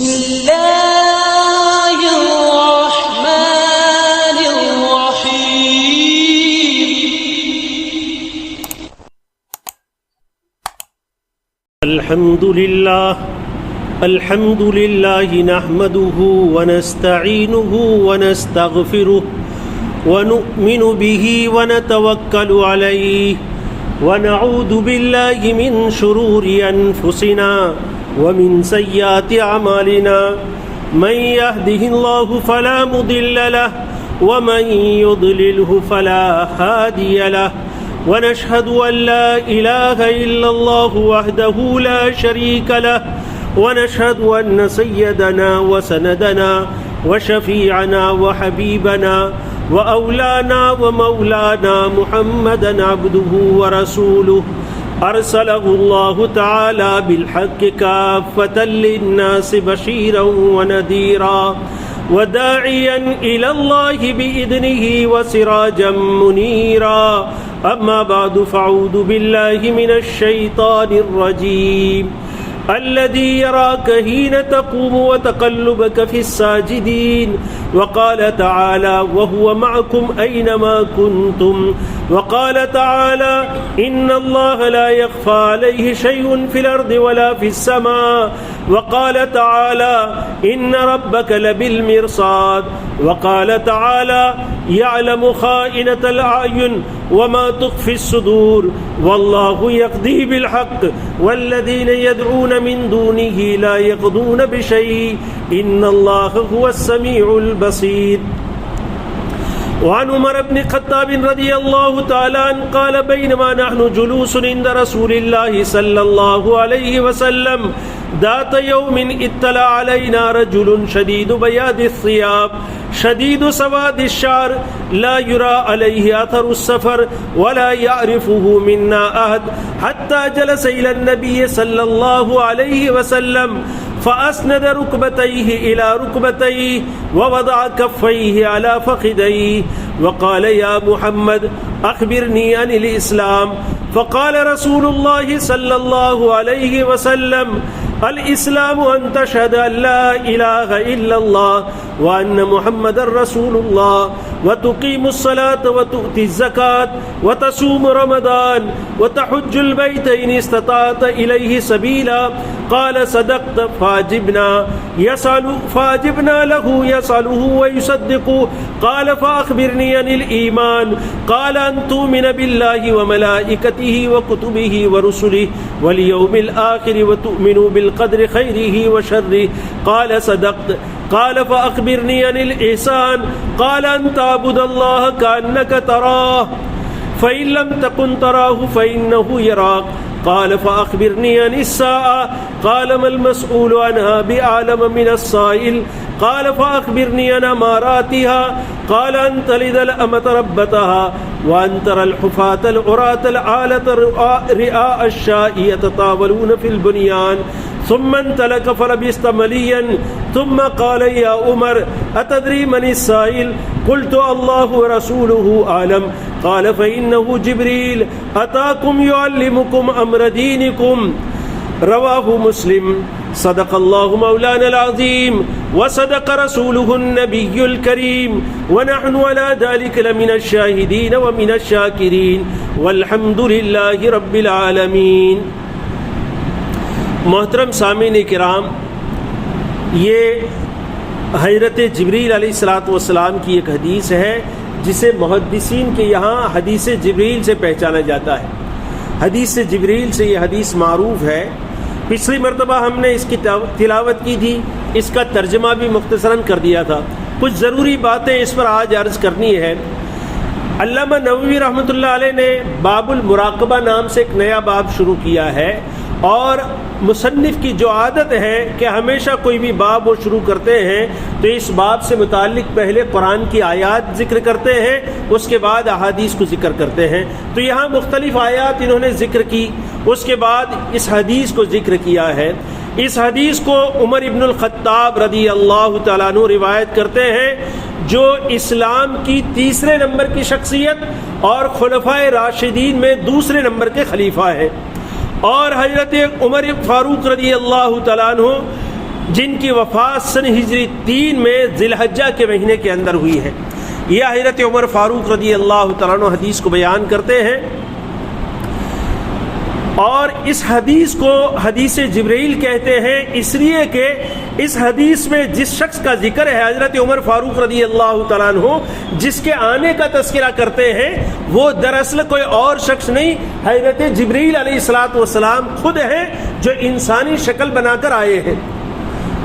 بسم الله الرحمن الرحيم. الحمد لله نحمده ونستعينه ونستغفره ونؤمن به ونتوكل عليه ونعوذ بالله من شرور أنفسنا ومن سيئات أعمالنا من يهده الله فلا مضل له ومن يضلله فلا هادي له ونشهد أن لا إله إلا الله وحده لا شريك له ونشهد أن سيدنا وسندنا وشفيعنا وحبيبنا وأولانا ومولانا محمدا عبده ورسوله أرسله الله تعالى بالحق كافة للناس بشيرا ونذيرا وداعيا إلى الله بإذنه وسراجا منيرا. أما بعد فأعوذ بالله من الشيطان الرجيم الذي يراك حين تقوم وتقلبك في الساجدين وقال تعالى وهو معكم أينما كنتم وقال تعالى إن الله لا يخفى عليه شيء في الأرض ولا في السماء وقال تعالى إن ربك لبالمرصاد وقال تعالى يعلم خائنة الأعين وما تخفي الصدور والله يقضي بالحق والذين يدعون من دونه لا يقضون بشيء إن الله هو السميع البصير. وعن عمر بن الخطاب رضي الله تعالى عنه قال بينما نحن جلوس عند رسول الله صلى الله عليه وسلم ذات يوم اطلع علينا رجل شديد بياض الثياب شديد سواد الشعر لا يرى عليه أثر السفر ولا يعرفه منا أحد حتى جلس إلى النبي صلى الله عليه وسلم فأسند ركبتيه إلى ركبتيه ووضع كفيه على فخذيه وقال يا محمد أخبرني عن الإسلام. فقال رسول الله صلى الله عليه وسلم الإسلام أن تشهد أن لا إله إلا الله وأن محمد رسول الله وتقيم الصلاة وتؤتي الزكاة وتصوم رمضان وتحج البيت إن استطعت إليه سبيلا. قال صدقت فأجبنا له يسأله ويصدق. قال فأخبرني عن الإيمان. قال أن تؤمن بالله وملائكته وكتبه ورسله واليوم الآخر وتؤمن بالقدر خيره وشره. قال صدقت. قال فأخبرني عن الإحسان. قال أن تعبد الله كأنك تراه فإن لم تكن تراه فإنه يراك. قال فأخبرني عن الساعة. قال ما المسؤول عنها بأعلم من السائل. قال فأخبرني عن أماراتها. قال أن تلد الأمة ربتها وأن ترى الحفاة العراة العالة رئاء الشاء يتطاولون في البنيان. ثم انطلق فلبثت مليا ثم قال يا عمر أتدري من السائل؟ قلت الله ورسوله أعلم. قال فإنه جبريل أتاكم يعلمكم أمر دينكم. رواه مسلم. صدق الله مولانا العظيم وصدق رسوله النبي الكريم ونحن على ذلك لمن الشاهدين ومن الشاكرين والحمد لله رب العالمين. محترم سامعین کرام، یہ حضرت جبریل علیہ السلام کی ایک حدیث ہے جسے محدثین کے یہاں حدیث جبریل سے پہچانا جاتا ہے. حدیث جبریل سے یہ حدیث معروف ہے. پچھلی مرتبہ ہم نے اس کی تلاوت کی تھی، اس کا ترجمہ بھی مختصراً کر دیا تھا. کچھ ضروری باتیں اس پر آج عرض کرنی ہے. علامہ نووی رحمۃ اللہ علیہ نے باب المراقبہ نام سے ایک نیا باب شروع کیا ہے، اور مصنف کی جو عادت ہے کہ ہمیشہ کوئی بھی باب وہ شروع کرتے ہیں تو اس باب سے متعلق پہلے قرآن کی آیات ذکر کرتے ہیں، اس کے بعد احادیث کو ذکر کرتے ہیں. تو یہاں مختلف آیات انہوں نے ذکر کی، اس کے بعد اس حدیث کو ذکر کیا ہے. اس حدیث کو عمر ابن الخطاب رضی اللہ تعالیٰ عنہ روایت کرتے ہیں، جو اسلام کی تیسرے نمبر کی شخصیت اور خلفائے راشدین میں دوسرے نمبر کے خلیفہ ہیں. اور حضرت عمر فاروق رضی اللہ تعالیٰ عنہ جن کی وفات سن ہجری 3 میں ذی الحجہ کے مہینے کے اندر ہوئی ہے۔ یہ حضرت عمر فاروق رضی اللہ تعالیٰ عنہ حدیث کو بیان کرتے ہیں، اور اس حدیث کو حدیث جبرائیل کہتے ہیں اس لیے کہ اس حدیث میں جس شخص کا ذکر ہے حضرت عمر فاروق رضی اللہ تعالیٰ عنہ جس کے آنے کا تذکرہ کرتے ہیں، وہ دراصل کوئی اور شخص نہیں، حضرت جبرائیل علیہ الصلوۃ والسلام خود ہیں جو انسانی شکل بنا کر آئے ہیں۔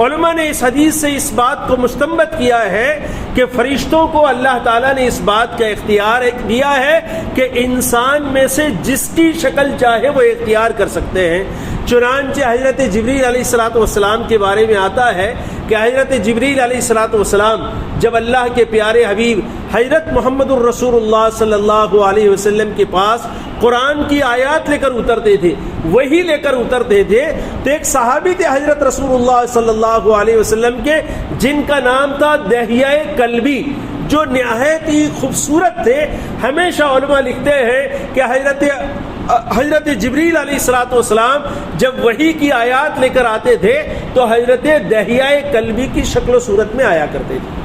علماء نے اس حدیث سے اس بات کو مستنبط کیا ہے کہ فرشتوں کو اللہ تعالیٰ نے اس بات کا اختیار دیا ہے کہ انسان میں سے جس کی شکل چاہے وہ اختیار کر سکتے ہیں۔ چنانچہ حضرت جبرائیل علیہ الصلوۃ والسلام کے بارے میں آتا ہے کہ حضرت جبرائیل علیہ الصلوۃ والسلام جب اللہ کے پیارے حبیب حضرت محمد الرسول اللہ صلی اللہ علیہ وسلم کے پاس قرآن کی آیات لے کر اترتے تھے، وہی لے کر اترتے تھے، تو ایک صحابی تھے حضرت رسول اللہ صلی اللہ علیہ وسلم کے جن کا نام تھا دحیہ کلبی، جو نہایت ہی خوبصورت تھے۔ ہمیشہ علماء لکھتے ہیں کہ حضرت جبرائیل علیہ الصلوۃ والسلام جب وحی کی آیات لے کر آتے تھے تو حضرت دحیہ کلبی کی شکل و صورت میں آیا کرتے تھے،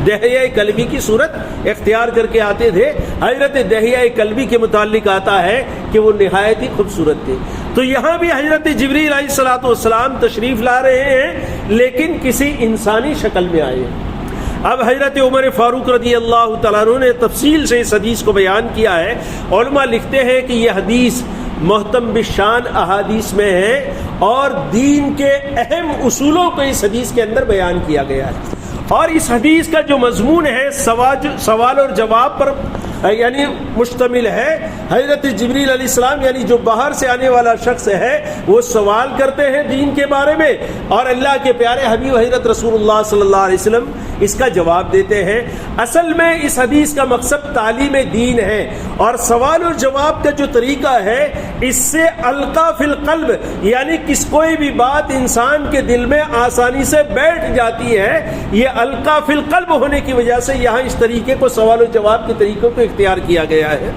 دحیہ کلبی کی صورت اختیار کر کے آتے تھے۔ حضرت دحیہ کلبی کے متعلق آتا ہے کہ وہ نہایت ہی خوبصورت تھے۔ تو یہاں بھی حضرت جبرائیل علیہ الصلوۃ والسلام تشریف لا رہے ہیں لیکن کسی انسانی شکل میں آئے ہیں۔ اب حضرت عمر فاروق رضی اللہ تعالیٰ عنہ نے تفصیل سے اس حدیث کو بیان کیا ہے۔ علماء لکھتے ہیں کہ یہ حدیث محتم بالشان احادیث میں ہے اور دین کے اہم اصولوں کو اس حدیث کے اندر بیان کیا گیا ہے، اور اس حدیث کا جو مضمون ہے سوال اور جواب پر یعنی مشتمل ہے۔ حضرت جبرائیل علیہ السلام یعنی جو باہر سے آنے والا شخص ہے وہ سوال کرتے ہیں دین کے بارے میں، اور اللہ کے پیارے حبیب حضرت رسول اللہ صلی اللہ علیہ وسلم اس کا جواب دیتے ہیں۔ اصل میں اس حدیث کا مقصد تعلیم دین ہے، اور سوال اور جواب کا جو طریقہ ہے اس سے القا فی القلب یعنی کوئی بھی بات انسان کے دل میں آسانی سے بیٹھ جاتی ہے، یہ القا فی القلب ہونے کی وجہ سے یہاں اس طریقے کو سوال و جواب کے طریقوں کو اختیار کیا گیا ہے۔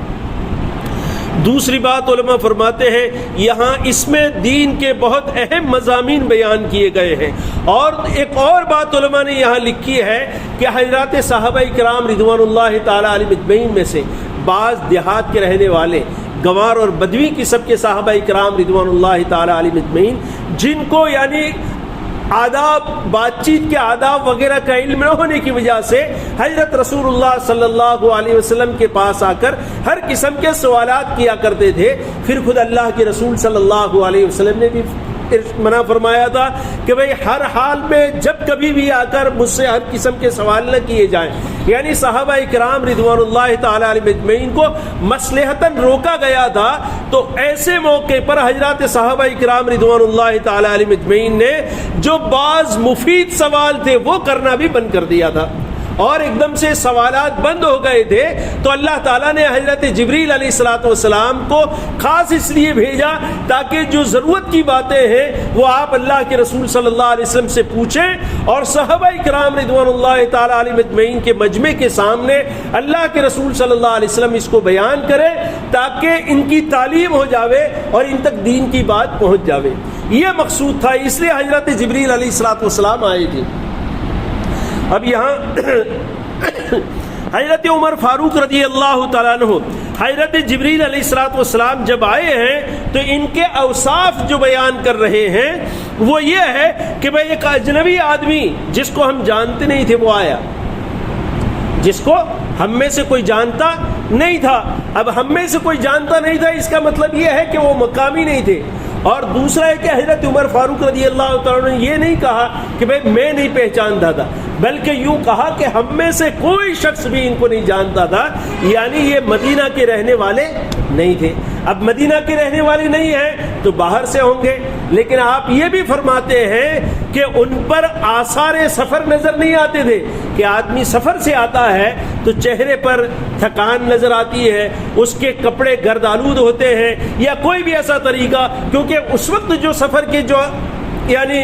دوسری بات علماء فرماتے ہیں یہاں اس میں دین کے بہت اہم مضامین بیان کیے گئے ہیں، اور ایک اور بات علماء نے یہاں لکھی ہے کہ حضرات صحابہ کرام رضوان اللہ تعالی علیہم اجمعین میں سے بعض دیہات کے رہنے والے گنوار اور بدوی قسم کے صحابہ کرام رضوان اللہ تعالی علیہم اجمعین جن کو یعنی آداب بات چیت کے آداب وغیرہ کا علم نہ ہونے کی وجہ سے حضرت رسول اللہ صلی اللہ علیہ وسلم کے پاس آ کر ہر قسم کے سوالات کیا کرتے تھے۔ پھر خود اللہ کے رسول صلی اللہ علیہ وسلم نے بھی منع فرمایا تھا کہ بھئی ہر حال میں جب کبھی بھی آ کر مجھ سے ہر قسم کے سوال نہ کیے جائیں، یعنی صحابہ کرام رضوان اللہ تعالی علیہم اجمعین کو مصلحتاً روکا گیا تھا۔ تو ایسے موقع پر حضرات صحابہ کرام رضوان اللہ تعالی علیہم اجمعین نے جو بعض مفید سوال تھے وہ کرنا بھی بند کر دیا تھا، اور ایک دم سے سوالات بند ہو گئے تھے۔ تو اللہ تعالیٰ نے حضرت جبرائیل علیہ الصلوۃ والسلام کو خاص اس لیے بھیجا تاکہ جو ضرورت کی باتیں ہیں وہ آپ اللہ کے رسول صلی اللہ علیہ وسلم سے پوچھیں، اور صحابہ کرام رضوان اللہ تعالیٰ علیہ مجمعین کے مجمع کے سامنے اللہ کے رسول صلی اللہ علیہ وسلم اس کو بیان کریں تاکہ ان کی تعلیم ہو جاوے اور ان تک دین کی بات پہنچ جاوے۔ یہ مقصود تھا، اس لیے حضرت جبرائیل علیہ الصلوۃ والسلام آئے تھے۔ اب یہاں حضرت عمر فاروق رضی اللہ تعالیٰ عنہ حضرت جبرائیل علیہ الصلوۃ والسلام جب آئے ہیں تو ان کے اوصاف جو بیان کر رہے ہیں وہ یہ ہے کہ بھئی ایک اجنبی آدمی جس کو ہم جانتے نہیں تھے وہ آیا، جس کو ہم میں سے کوئی جانتا نہیں تھا۔ اب ہم میں سے کوئی جانتا نہیں تھا اس کا مطلب یہ ہے کہ وہ مقامی نہیں تھے، اور دوسرا ہے کہ حضرت عمر فاروق رضی اللہ تعالیٰ نے یہ نہیں کہا کہ بھئی میں نہیں پہچانتا تھا، بلکہ یوں کہا کہ ہم میں سے کوئی شخص بھی ان کو نہیں جانتا تھا، یعنی یہ مدینہ کے رہنے والے نہیں تھے۔ اب مدینہ کے رہنے والے نہیں ہیں تو باہر سے ہوں گے، لیکن آپ یہ بھی فرماتے ہیں کہ ان پر آثار سفر نظر نہیں آتے تھے، کہ آدمی سفر سے آتا ہے تو چہرے پر تھکان نظر آتی ہے، اس کے کپڑے گرد آلود ہوتے ہیں یا کوئی بھی ایسا طریقہ، کیونکہ اس وقت جو سفر کے جو یعنی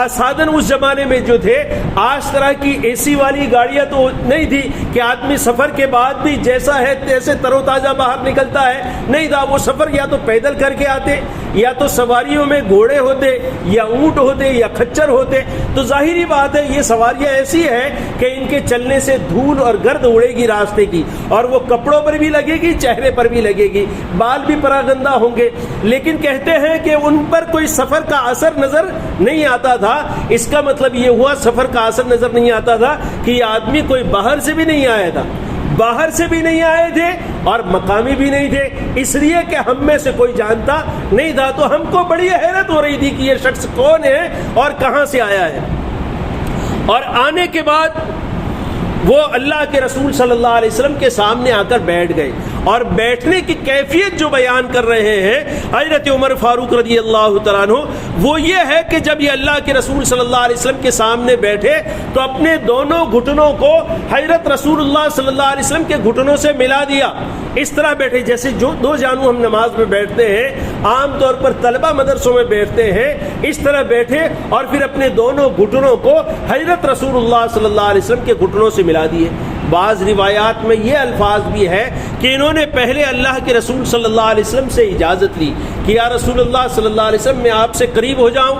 سادن اس زمانے میں جو تھے، آج طرح کی اے سی والی گاڑیاں تو نہیں تھی کہ آدمی سفر کے بعد بھی جیسا ہے تیسے تر و تازہ باہر نکلتا ہے، نہیں تھا۔ وہ سفر یا تو پیدل کر کے آتے، یا تو سواریوں میں گھوڑے ہوتے، یا اونٹ ہوتے، یا کھچر ہوتے۔ تو ظاہری بات ہے یہ سواریاں ایسی ہیں کہ ان کے چلنے سے دھول اور گرد اڑے گی راستے کی، اور وہ کپڑوں پر بھی لگے گی، چہرے پر بھی لگے گی، بال بھی پراگندہ ہوں گے۔ لیکن کہتے ہیں کہ ان پر کوئی سفر کا اثر نظر نہیں آتا تھا۔ اس کا مطلب یہ ہوا سفر کا اثر نظر نہیں آتا تھا کہ یہ آدمی کوئی باہر سے بھی نہیں آیا تھا، باہر سے بھی نہیں آئے تھے اور مقامی بھی نہیں تھے، اس لیے کہ ہم میں سے کوئی جانتا نہیں تھا۔ تو ہم کو بڑی حیرت ہو رہی تھی کہ یہ شخص کون ہے اور کہاں سے آیا ہے۔ اور آنے کے بعد وہ اللہ کے رسول صلی اللہ علیہ وسلم کے سامنے آ کر بیٹھ گئے، اور بیٹھنے کی کیفیت جو بیان کر رہے ہیں حضرت عمر فاروق رضی اللہ تعالیٰ عنہ، وہ یہ ہے کہ جب یہ اللہ کے رسول صلی اللہ علیہ وسلم کے سامنے بیٹھے تو اپنے دونوں گھٹنوں کو حضرت رسول اللہ صلی اللہ علیہ وسلم کے گھٹنوں سے ملا دیا۔ اس طرح بیٹھے جیسے جو دو جانو ہم نماز میں بیٹھتے ہیں، عام طور پر طلبہ مدرسوں میں بیٹھتے ہیں، اس طرح بیٹھے اور پھر اپنے دونوں گھٹنوں کو حضرت رسول اللہ صلی اللہ علیہ وسلم کے گھٹنوں سے ملا دیے۔ بعض روایات میں یہ الفاظ بھی ہے کہ انہوں نے پہلے اللہ کے رسول صلی اللہ علیہ وسلم سے اجازت لی کہ یا رسول اللہ صلی اللہ علیہ وسلم میں آپ سے قریب ہو جاؤں،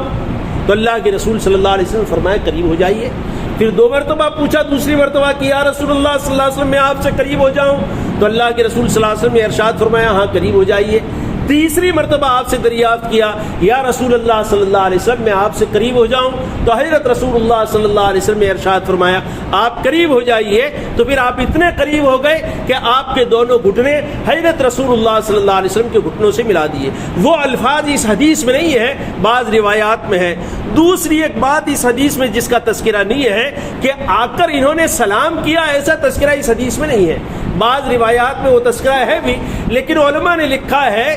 تو اللہ کے رسول صلی اللہ علیہ وسلم فرمایا قریب ہو جائیے۔ پھر 2 مرتبہ پوچھا، دوسری مرتبہ کہ یا رسول اللہ صلی اللہ علیہ وسلم میں آپ سے قریب ہو جاؤں، تو اللہ کے رسول صلی اللہ علیہ وسلم نے ارشاد فرمایا ہاں قریب ہو جائیے۔ تیسری مرتبہ آپ سے دریافت کیا یا رسول اللہ صلی اللہ علیہ وسلم میں آپ سے قریب ہو جاؤں، تو حضرت رسول اللہ صلی اللہ علیہ وسلم نے ارشاد فرمایا آپ قریب ہو جائیے۔ تو پھر آپ اتنے قریب ہو گئے کہ آپ کے دونوں گھٹنے حضرت رسول اللہ صلی اللہ علیہ وسلم کے گھٹنوں سے ملا دیے۔ وہ الفاظ اس حدیث میں نہیں ہے، بعض روایات میں ہے۔ دوسری ایک بات اس حدیث میں جس کا تذکرہ نہیں ہے کہ آ کر انہوں نے سلام کیا، ایسا تذکرہ اس حدیث میں نہیں ہے۔ بعض روایات میں وہ تذکرہ ہے بھی، لیکن علماء نے لکھا ہے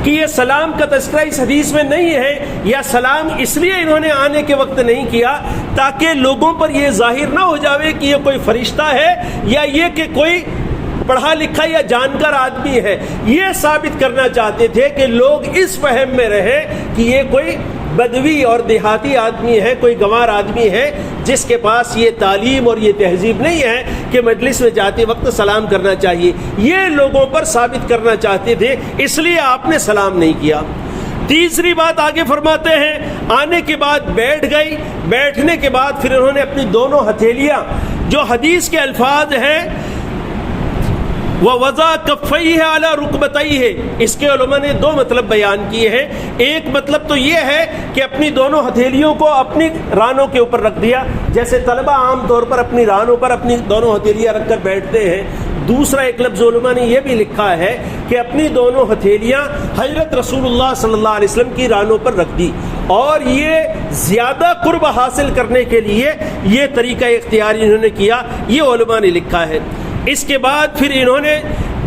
کہ یہ سلام کا تذکرہ اس حدیث میں نہیں ہے، یا سلام اس لیے انہوں نے آنے کے وقت نہیں کیا تاکہ لوگوں پر یہ ظاہر نہ ہو جاوے کہ یہ کوئی فرشتہ ہے یا یہ کہ کوئی پڑھا لکھا یا جانکار آدمی ہے۔ یہ ثابت کرنا چاہتے تھے کہ لوگ اس فہم میں رہے کہ یہ کوئی بدوی اور دیہاتی آدمی ہے، کوئی گنوار آدمی ہے جس کے پاس یہ تعلیم اور یہ تہذیب نہیں ہے کہ مجلس میں جاتے وقت سلام کرنا چاہیے۔ یہ لوگوں پر ثابت کرنا چاہتے تھے، اس لیے آپ نے سلام نہیں کیا۔ تیسری بات آگے فرماتے ہیں آنے کے بعد بیٹھ گئی، بیٹھنے کے بعد پھر انہوں نے اپنی دونوں ہتھیلیاں، جو حدیث کے الفاظ ہیں وَوَضَعَ كَفَّيْهِ عَلَى رُكْبَتَيْهِ، اس کے علماء نے 2 مطلب بیان کیے ہیں۔ ایک مطلب تو یہ ہے کہ اپنی دونوں ہتھیلیوں کو اپنی رانوں کے اوپر رکھ دیا، جیسے طلبہ عام طور پر اپنی رانوں پر اپنی دونوں ہتھیلیاں رکھ کر بیٹھتے ہیں۔ دوسرا ایک لفظ علماء نے یہ بھی لکھا ہے کہ اپنی دونوں ہتھیلیاں حضرت رسول اللہ صلی اللہ علیہ وسلم کی رانوں پر رکھ دی، اور یہ زیادہ قرب حاصل کرنے کے لیے یہ طریقہ اختیار انہوں نے کیا، یہ علماء نے لکھا ہے۔ اس کے بعد پھر انہوں نے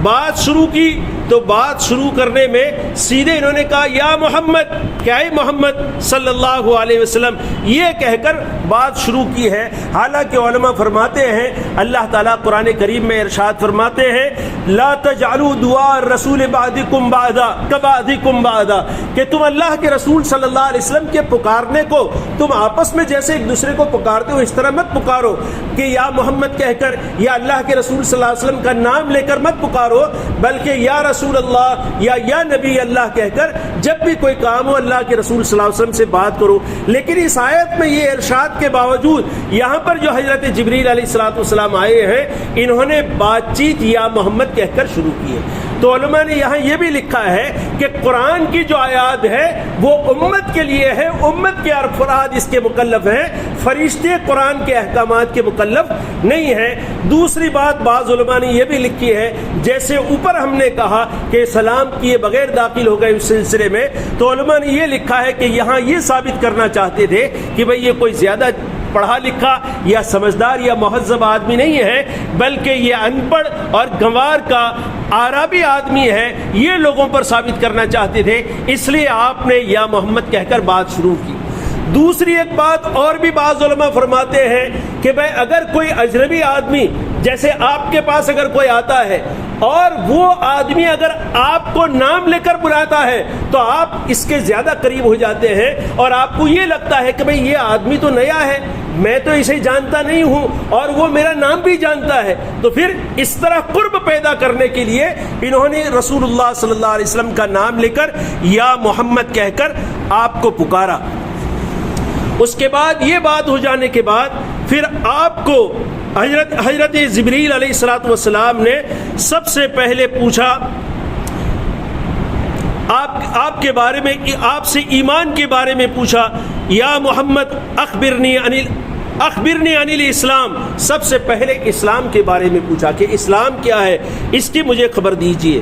بات شروع کی، تو بات شروع کرنے میں سیدھے انہوں نے کہا یا محمد، کیا ہے محمد صلی اللہ علیہ وسلم، یہ کہہ کر بات شروع کی ہے۔ حالانکہ علماء فرماتے ہیں، اللہ تعالیٰ قرآن کریم میں ارشاد فرماتے ہیں لا تجعلوا دعاء الرسول بعدکم بعدا کبعضکم بعدا، کہ تم اللہ کے رسول صلی اللہ علیہ وسلم کے پکارنے کو تم آپس میں جیسے ایک دوسرے کو پکارتے ہو اس طرح مت پکارو کہ یا محمد کہہ کر یا اللہ کے رسول صلی اللہ علیہ وسلم کا نام لے کر مت پکارو، بلکہ یا رسول اللہ یا نبی اللہ کہہ کر جب بھی کوئی کام ہو اللہ کے رسول صلی اللہ علیہ وسلم سے بات کرو۔ لیکن اس آیت میں یہ ارشاد کے باوجود یہاں پر جو حضرت جبریل علیہ السلام آئے ہیں، انہوں نے بات چیت یا محمد کہہ کر شروع کی ہے۔ تو علماء نے یہاں یہ بھی لکھا ہے کہ قرآن کی جو آیات ہے وہ امت کے لیے ہے، امت کے افراد اس کے مکلف ہیں، فرشتے قرآن کے احکامات کے مکلف نہیں ہیں۔ دوسری بات بعض علماء نے یہ بھی لکھی ہے، جیسے اوپر ہم نے کہا کہ سلام کیے بغیر داخل ہو گئے اس سلسلے میں، تو علماء نے یہ لکھا ہے کہ یہاں یہ ثابت کرنا چاہتے تھے کہ بھئی یہ کوئی زیادہ پڑھا لکھا یا سمجھدار یا مہذب آدمی نہیں ہے، بلکہ یہ ان پڑھ اور گنوار کا عربی آدمی ہے، یہ لوگوں پر ثابت کرنا چاہتے تھے، اس لیے آپ نے یا محمد کہہ کر بات شروع کی۔ دوسری ایک بات اور بھی بعض علماء فرماتے ہیں کہ بھئی اگر کوئی اجنبی آدمی جیسے آپ کے پاس اگر کوئی آتا ہے اور وہ آدمی اگر آپ کو نام لے کر بلاتا ہے تو آپ اس کے زیادہ قریب ہو جاتے ہیں اور آپ کو یہ لگتا ہے کہ بھئی یہ آدمی تو نیا ہے، میں تو اسے جانتا نہیں ہوں اور وہ میرا نام بھی جانتا ہے. تو پھر اس طرح قرب پیدا کرنے کے لیے انہوں نے رسول اللہ صلی اللہ علیہ وسلم کا نام لے کر یا محمد کہہ کر آپ کو پکارا. اس کے بعد یہ بات ہو جانے کے بعد پھر آپ کو حضرت جبریل علیہ الصلوۃ والسلام نے سب سے پہلے پوچھا آپ کے بارے میں، آپ سے ایمان کے بارے میں پوچھا. یا محمد اخبرنی عن الاسلام، سب سے پہلے اسلام کے بارے میں پوچھا کہ اسلام کیا ہے، اس کی مجھے خبر دیجیے.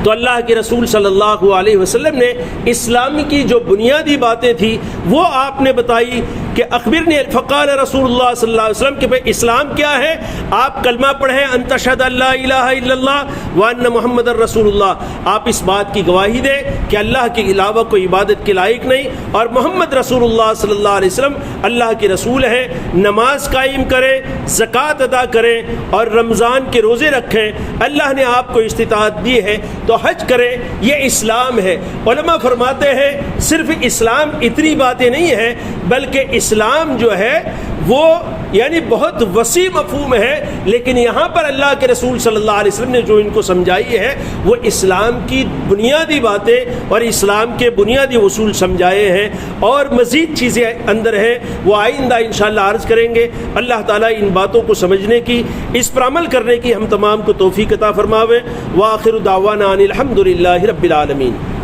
تو اللہ کے رسول صلی اللہ علیہ وسلم نے اسلام کی جو بنیادی باتیں تھی وہ آپ نے بتائی کہ اخبرنی. فقال رسول اللہ صلی اللہ علیہ وسلم کہ بھئی اسلام کیا ہے؟ آپ کلمہ پڑھیں ان تشہد ان لا الہ الا اللہ وان محمد الرسول اللہ، آپ اس بات کی گواہی دیں کہ اللہ کے علاوہ کوئی عبادت کے لائق نہیں اور محمد رسول اللہ صلی اللہ علیہ وسلم اللہ کے رسول ہیں. نماز قائم کریں، زکوٰۃ ادا کریں اور رمضان کے روزے رکھیں. اللہ نے آپ کو استطاعت دی ہے تو حج کریں. یہ اسلام ہے. علماء فرماتے ہیں صرف اسلام اتنی باتیں نہیں ہیں بلکہ اسلام جو ہے وہ یعنی بہت وسیع مفہوم ہے، لیکن یہاں پر اللہ کے رسول صلی اللہ علیہ وسلم نے جو ان کو سمجھائی ہے وہ اسلام کی بنیادی باتیں اور اسلام کے بنیادی اصول سمجھائے ہیں اور مزید چیزیں اندر ہیں وہ آئندہ انشاءاللہ عرض کریں گے. اللہ تعالیٰ ان باتوں کو سمجھنے کی، اس پر عمل کرنے کی ہم تمام کو توفیق عطا فرماوے. وآخر دعوانا ان الحمد للہ رب العالمین.